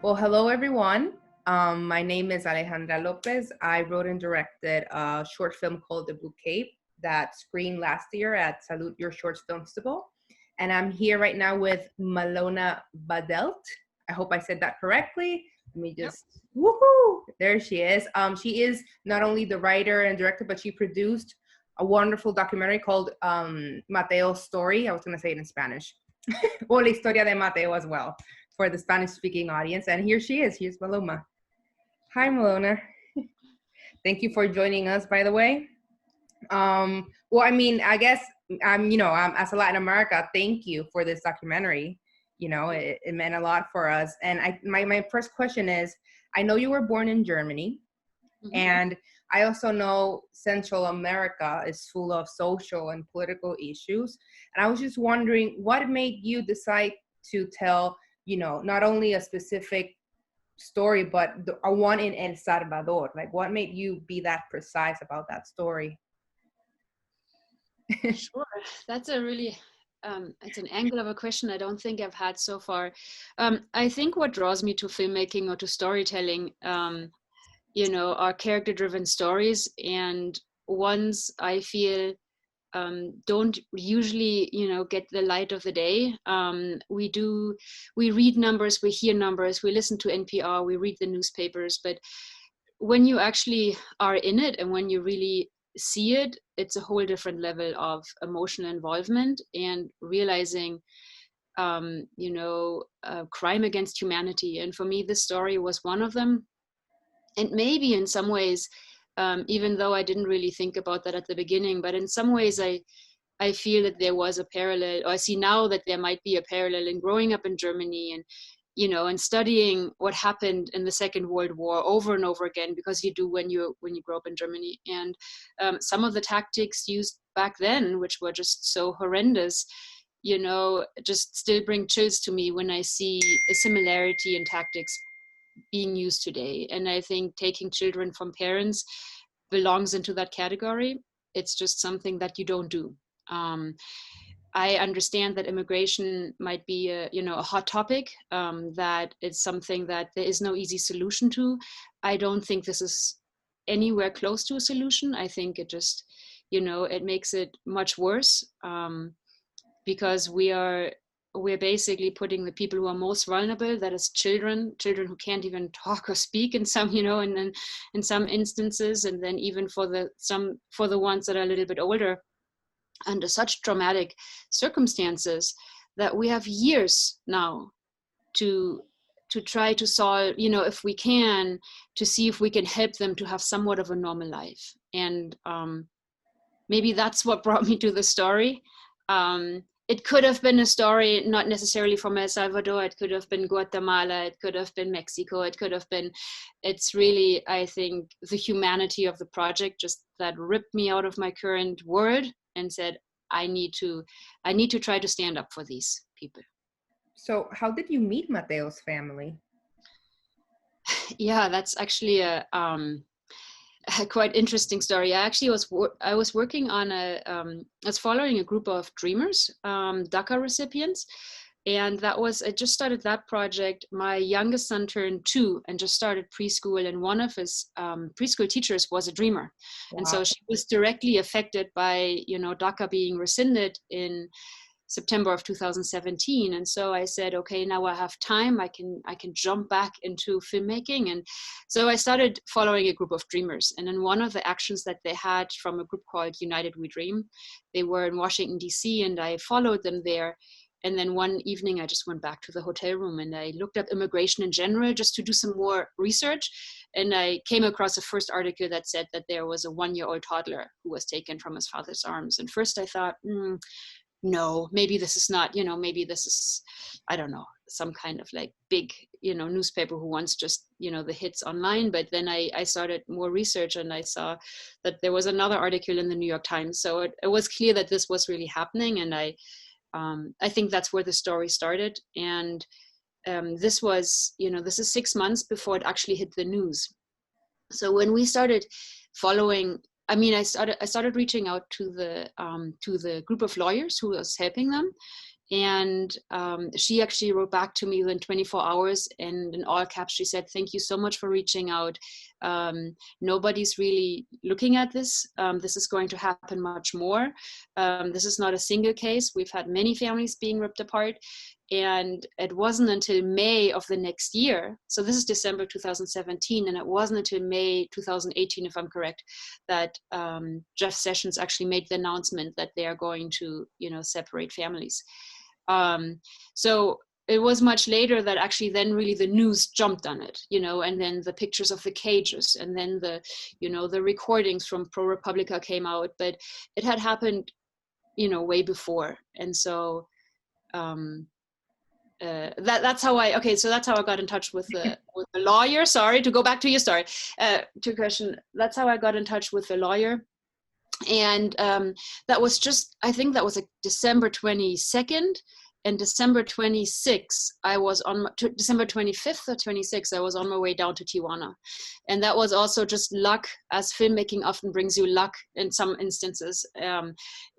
Well, hello everyone. My name is Alejandra López. I wrote and directed a short film called The Bouquet that screened last year at Salute Your Shorts Film Festival. And I'm here right now with Malona Badelt. I hope I said that correctly. Let me just, woohoo, there she is. She is not only the writer and director, but she produced a wonderful documentary called Mateo's Story. I was gonna say it in Spanish. O La Historia De Mateo as well, for the Spanish-speaking audience. And here she is. Here's Maloma. Hi, Malona. Thank you for joining us, by the way. Well, I mean, I guess, as a Latin America, thank you for this documentary. You know, it meant a lot for us. And my first question is, I know you were born in Germany, and I also know Central America is full of social and political issues. And I was just wondering, what made you decide to tell, not only a specific story, but a one in El Salvador? Like, what made you be that precise about that story? Sure, that's a really, it's an angle of a question I don't think I've had so far. I think what draws me to filmmaking or to storytelling, are character-driven stories, and ones I feel don't usually, get the light of the day. We read numbers, we hear numbers, we listen to NPR, we read the newspapers, but when you actually are in it and when you really see it, it's a whole different level of emotional involvement and realizing, crime against humanity. And for me, this story was one of them. And maybe in some ways, even though I didn't really think about that at the beginning, but in some ways I feel that there was a parallel, or I see now that there might be a parallel in growing up in Germany and, and studying what happened in the Second World War over and over again, because you do when you grow up in Germany. And some of the tactics used back then, which were just so horrendous, just still bring chills to me when I see a similarity in tactics being used today. And I think taking children from parents belongs into that category. It's just something that you don't do. I understand that immigration might be a hot topic, that it's something that there is no easy solution to. I don't think this is anywhere close to a solution. I think it just, it makes it much worse, because we're basically putting the people who are most vulnerable, that is children who can't even talk or speak in some, and then in some instances, and then even for the ones that are a little bit older, under such traumatic circumstances, that we have years now to try to solve, if we can, to see if we can help them to have somewhat of a normal life. And maybe that's what brought me to the story. It could have been a story not necessarily from El Salvador. It could have been Guatemala. It could have been Mexico. It could have been, it's really, I think, the humanity of the project just that ripped me out of my current world and said, I need to try to stand up for these people. So how did you meet Mateo's family? Yeah, that's actually a quite interesting story. I was working on I was following a group of dreamers, DACA recipients, and I just started that project. My youngest son turned 2 and just started preschool, and one of his preschool teachers was a dreamer. Wow. And so she was directly affected by DACA being rescinded in September of 2017. And so I said, okay, now I have time. I can jump back into filmmaking. And so I started following a group of dreamers. And then one of the actions that they had from a group called United We Dream, they were in Washington, D.C., and I followed them there. And then one evening I just went back to the hotel room and I looked up immigration in general just to do some more research. And I came across a first article that said that there was a 1-year-old toddler who was taken from his father's arms. And first I thought, no, maybe this is not, maybe this is, I don't know, some kind of like big, newspaper who wants just, the hits online. But then I started more research and I saw that there was another article in the New York Times. So it was clear that this was really happening. And I think that's where the story started. And this was, this is 6 months before it actually hit the news. So when we started following, I started reaching out to the group of lawyers who was helping them, And she actually wrote back to me within 24 hours, and in all caps she said, "Thank you so much for reaching out. Nobody's really looking at this. This is going to happen much more. This is not a single case. We've had many families being ripped apart." And it wasn't until May of the next year, so this is December 2017, and it wasn't until May 2018, if I'm correct, that Jeff Sessions actually made the announcement that they are going to, separate families. So it was much later that actually then really the news jumped on it, and then the pictures of the cages, and then the recordings from ProRepublica came out, but it had happened, way before. And so that's how I got in touch with the lawyer. Sorry, to go back to your story, to your question. That's how I got in touch with the lawyer. And that was just, I think that was like December 22nd, and December 26th, December 25th or 26th, I was on my way down to Tijuana. And that was also just luck, as filmmaking often brings you luck in some instances,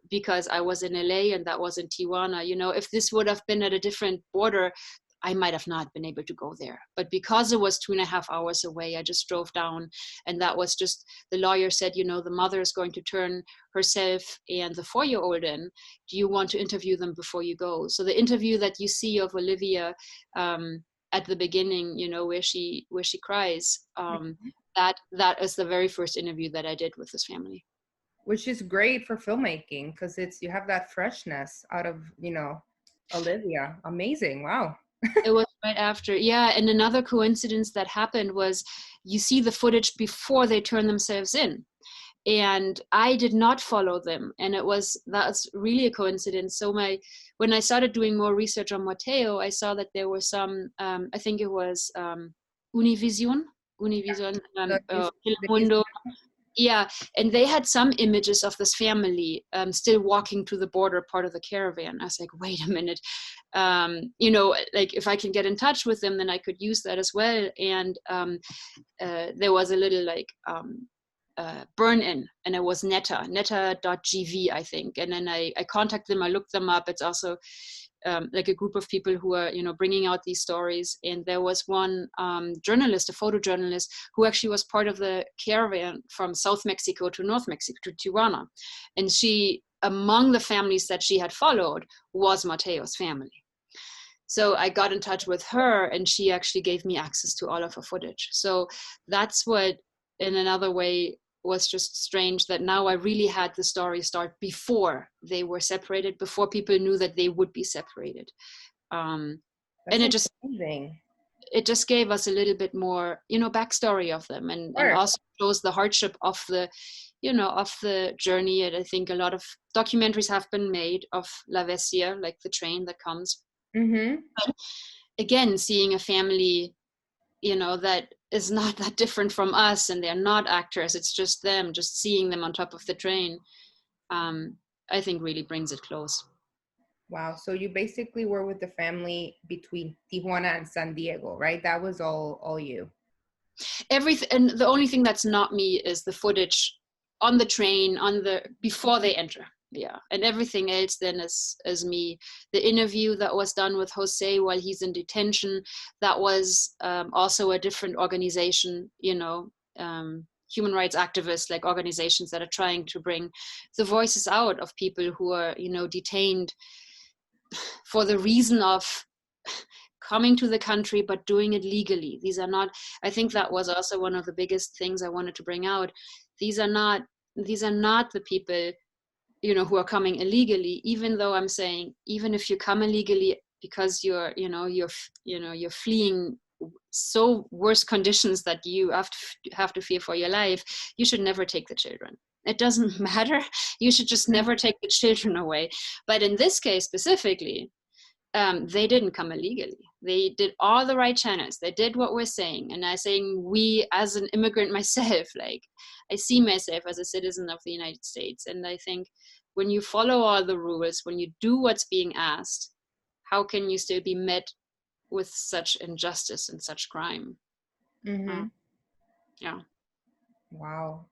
because I was in LA and that was in Tijuana. If this would have been at a different border, I might have not been able to go there. But because it was 2.5 hours away, I just drove down. And that was just, the lawyer said, the mother is going to turn herself and the 4-year-old in. Do you want to interview them before you go? So the interview that you see of Olivia at the beginning, where she cries, that is the very first interview that I did with this family. Which is great for filmmaking, because you have that freshness out of, Olivia. Amazing. Wow. It was right after. Yeah. And another coincidence that happened was, you see the footage before they turn themselves in. And I did not follow them. And that's really a coincidence. So when I started doing more research on Mateo, I saw that there were some, I think it was Univision, Telemundo. Yeah, and they had some images of this family still walking to the border, part of the caravan. I was like, wait a minute, like if I can get in touch with them, then I could use that as well. And there was a little like burn-in, and it was neta.gv, I think. And then I contacted them, I looked them up. It's also like a group of people who are, bringing out these stories. And there was one journalist, a photojournalist, who actually was part of the caravan from South Mexico to North Mexico to Tijuana. And among the families that she had followed was Mateo's family. So I got in touch with her, and she actually gave me access to all of her footage. So that's what, in another way, was just strange, that now I really had the story start before they were separated, before people knew that they would be separated. And it just gave us a little bit more, backstory of them, and also shows the hardship of the, of the journey. And I think a lot of documentaries have been made of La Bestia, like the train that comes. Mm-hmm. But again, seeing a family, that is not that different from us, and they're not actors, it's just them, just seeing them on top of the train, I think really brings it close. Wow. So you basically were with the family between Tijuana and San Diego, right? That was all you. Everything. And the only thing that's not me is the footage on the train, before they enter. Yeah. And everything else then is me. The interview that was done with Jose while he's in detention, that was also a different organization, human rights activists, like organizations that are trying to bring the voices out of people who are, detained for the reason of coming to the country, but doing it legally. These are not, I think that was also one of the biggest things I wanted to bring out. These are not the people, who are coming illegally, even though I'm saying, even if you come illegally because you're fleeing so worse conditions that you have to fear for your life, you should never take the children. It doesn't matter. You should just never take the children away. But in this case specifically, they didn't come illegally. They did all the right channels. They did what we're saying. And I'm saying, we, as an immigrant myself, like, I see myself as a citizen of the United States. And I think when you follow all the rules, when you do what's being asked, how can you still be met with such injustice and such crime? Mm-hmm. Yeah. Wow.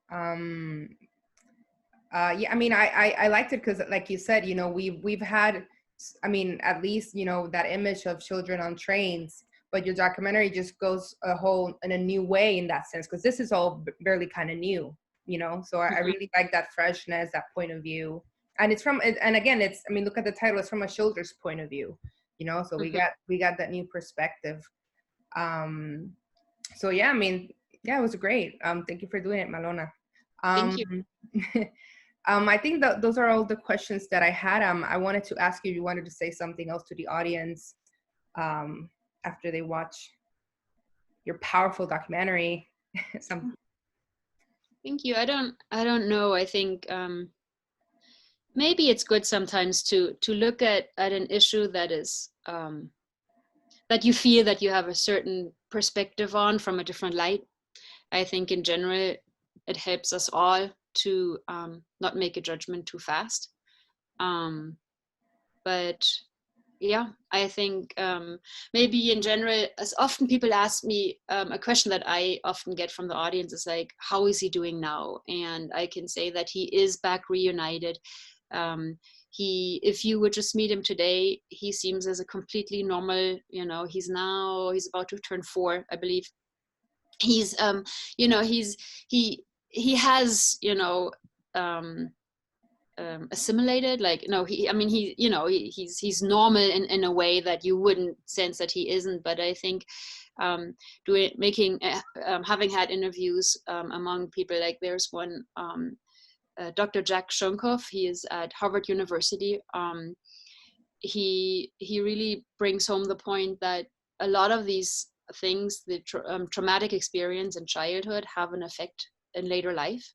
Yeah, I mean, I liked it because, like you said, we've had I mean, at least, you know, that image of children on trains, but your documentary just goes in a new way in that sense, because this is all barely kind of new, you know. So I really like that freshness, that point of view. And it's and again, it's, I mean, look at the title, it's from a shoulder's point of view, you know. So we got that new perspective. So yeah, I mean, yeah, it was great. Thank you for doing it, Malona. Thank you. I think that those are all the questions that I had. I wanted to ask you if you wanted to say something else to the audience after they watch your powerful documentary. Thank you. I don't know. I think maybe it's good sometimes to look at an issue that is that you feel that you have a certain perspective on from a different light. I think in general it helps us all to not make a judgment too fast. But yeah, I think maybe in general, as often people ask me, a question that I often get from the audience is like, how is he doing now? And I can say that he is back reunited. If you would just meet him today, he seems as a completely normal, you know, he's about to turn 4, I believe. He's you know, he has, you know, assimilated, like, no, I mean, he, you know, he's normal in a way that you wouldn't sense that he isn't. But I think having had interviews among people, like there's one Dr. Jack Shonkoff, he is at Harvard University. He really brings home the point that a lot of these things, the traumatic experience in childhood, have an effect in later life.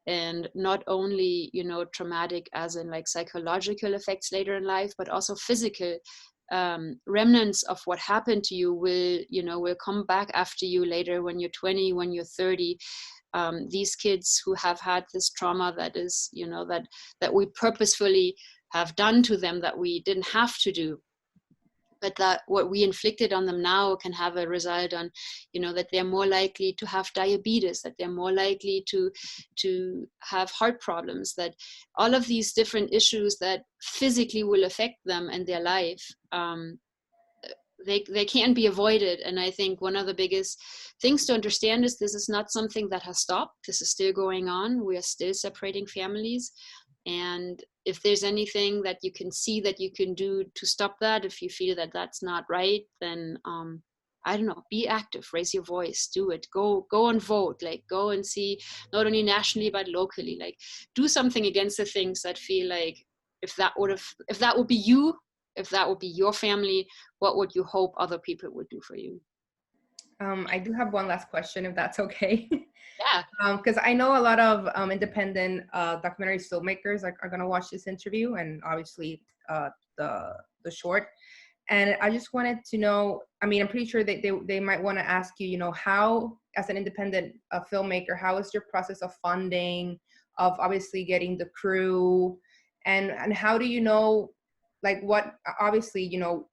And not only, you know, traumatic as in like psychological effects later in life, but also physical remnants of what happened to you will come back after you later, when you're 20, when you're 30. These kids who have had this trauma that is, you know, that we purposefully have done to them, that we didn't have to do, but that what we inflicted on them now can have a result on, you know, that they're more likely to have diabetes, that they're more likely to have heart problems, that all of these different issues that physically will affect them and their life, they can't be avoided. And I think one of the biggest things to understand is this is not something that has stopped. This is still going on. We are still separating families. And if there's anything that you can see that you can do to stop that, if you feel that that's not right, then I don't know, be active, raise your voice, do it, go and vote, like go and see, not only nationally but locally, like do something against the things that feel like, if that would be you, if that would be your family, what would you hope other people would do for you? I do have one last question, if that's okay. Yeah. Because I know a lot of independent documentary filmmakers are going to watch this interview, and obviously the short. And I just wanted to know, I mean, I'm pretty sure that they might want to ask you, you know, how, as an independent filmmaker, how is your process of funding, of obviously getting the crew, and how do you know, like, what, obviously, you know,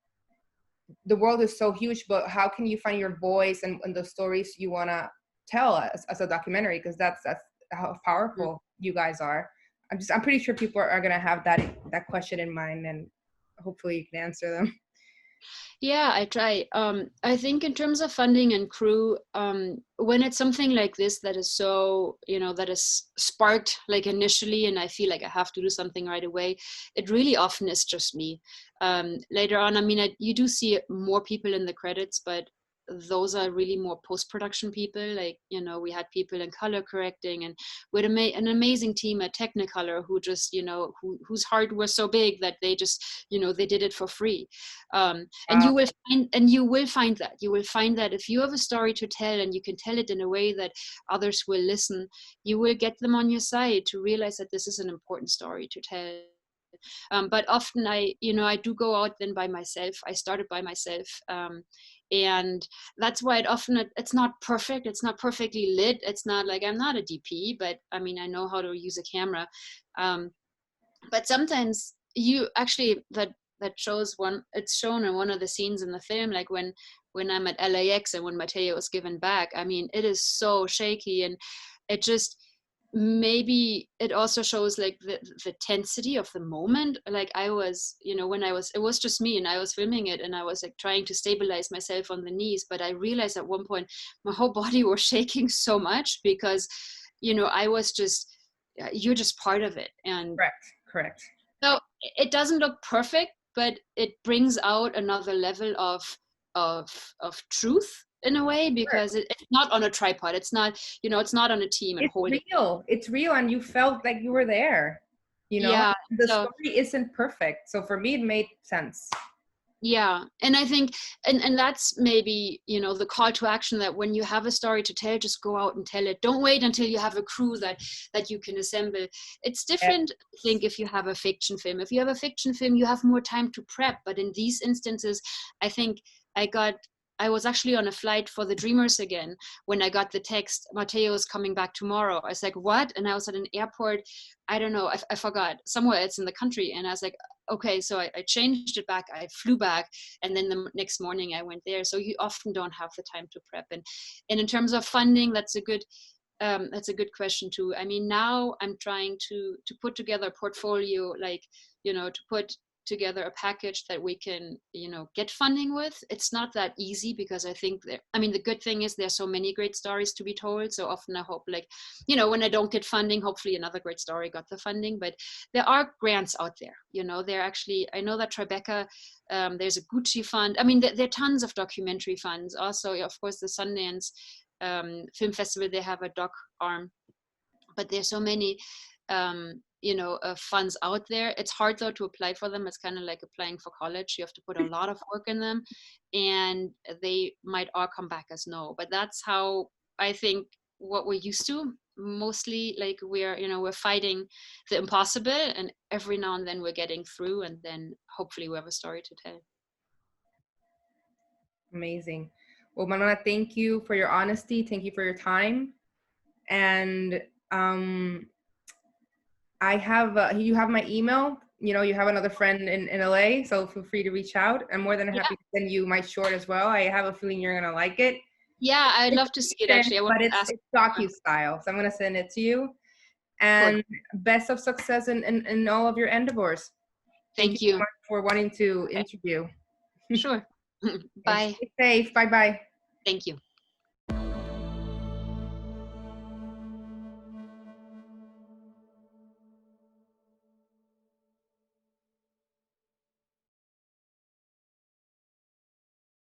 the world is so huge, but how can you find your voice and the stories you want to tell as a documentary? Because that's how powerful you guys are. I'm pretty sure people are going to have that question in mind, and hopefully you can answer them. Yeah, I try. I think in terms of funding and crew, when it's something like this that is so, you know, that is sparked like initially, and I feel like I have to do something right away, it really often is just me. Later on, I mean, you do see more people in the credits, but those are really more post-production people. Like, you know, we had people in color correcting, and we had an amazing team at Technicolor who just, you know, whose heart was so big that they just, you know, they did it for free. And you will find that if you have a story to tell and you can tell it in a way that others will listen, you will get them on your side to realize that this is an important story to tell. But often I do go out then by myself. I started by myself. And that's why it's not perfect. It's not perfectly lit. It's not like, I'm not a DP, but I mean, I know how to use a camera. But sometimes you actually, that shows it's shown in one of the scenes in the film, like when I'm at LAX and when Mateo is given back. I mean, it is so shaky, and it just, maybe it also shows like the tensity of the moment. Like I was, you know, it was just me and I was filming it and I was like trying to stabilize myself on the knees, but I realized at one point my whole body was shaking so much because, you know, I was just, you're just part of it. And Correct. so it doesn't look perfect, but it brings out another level of truth in a way, because it's not on a tripod. It's not, you know, it's not on a team and It's holding. real. It's real, and you felt like you were there. You know, Yeah. the So story isn't perfect, so for me, it made sense. yeah, and I think, and that's maybe, you know, the call to action, that when you have a story to tell, just go out and tell it. Don't wait until you have a crew that you can assemble. It's different, I think, if you have a fiction film. If you have a fiction film, you have more time to prep. But in these instances, I think I was actually on a flight for The Dreamers again when I got the text, Mateo is coming back tomorrow. I was like, what? And I was at an airport, I don't know, I forgot, somewhere it's in the country. And I was like, okay, so I changed it back, I flew back, and then the next morning I went there. So you often don't have the time to prep. And in terms of funding, that's a good question too. I mean, now I'm trying to put together a portfolio, like, you know, to put together a package that we can, you know, get funding with. It's not that easy, because I think that, I mean, the good thing is there's so many great stories to be told. So often I hope, like, you know, when I don't get funding, hopefully another great story got the funding. But there are grants out there, you know. There actually, I know that Tribeca, there's a Gucci fund. I mean, there are tons of documentary funds. Also, of course, the Sundance Film Festival, they have a doc arm. But there's so many you know, funds out there. It's hard though to apply for them. It's kind of like applying for college. You have to put a lot of work in them, and they might all come back as no. But that's how I think what we're used to mostly. Like we're, you know, we're fighting the impossible, and every now and then we're getting through, and then hopefully we have a story to tell. Amazing. Well, Malona, thank you for your honesty. Thank you for your time. And I have you have my email. You know, you have another friend in LA, so feel free to reach out. I'm more than happy to send you my short as well. I have a feeling you're gonna like it. Yeah, I'd love to see it actually. I want But to ask. it's docu style, so I'm gonna send it to you. And best of success in all of your endeavors. Thank you so you. much for wanting to interview. Sure. Bye. Stay safe. Bye bye. Thank you.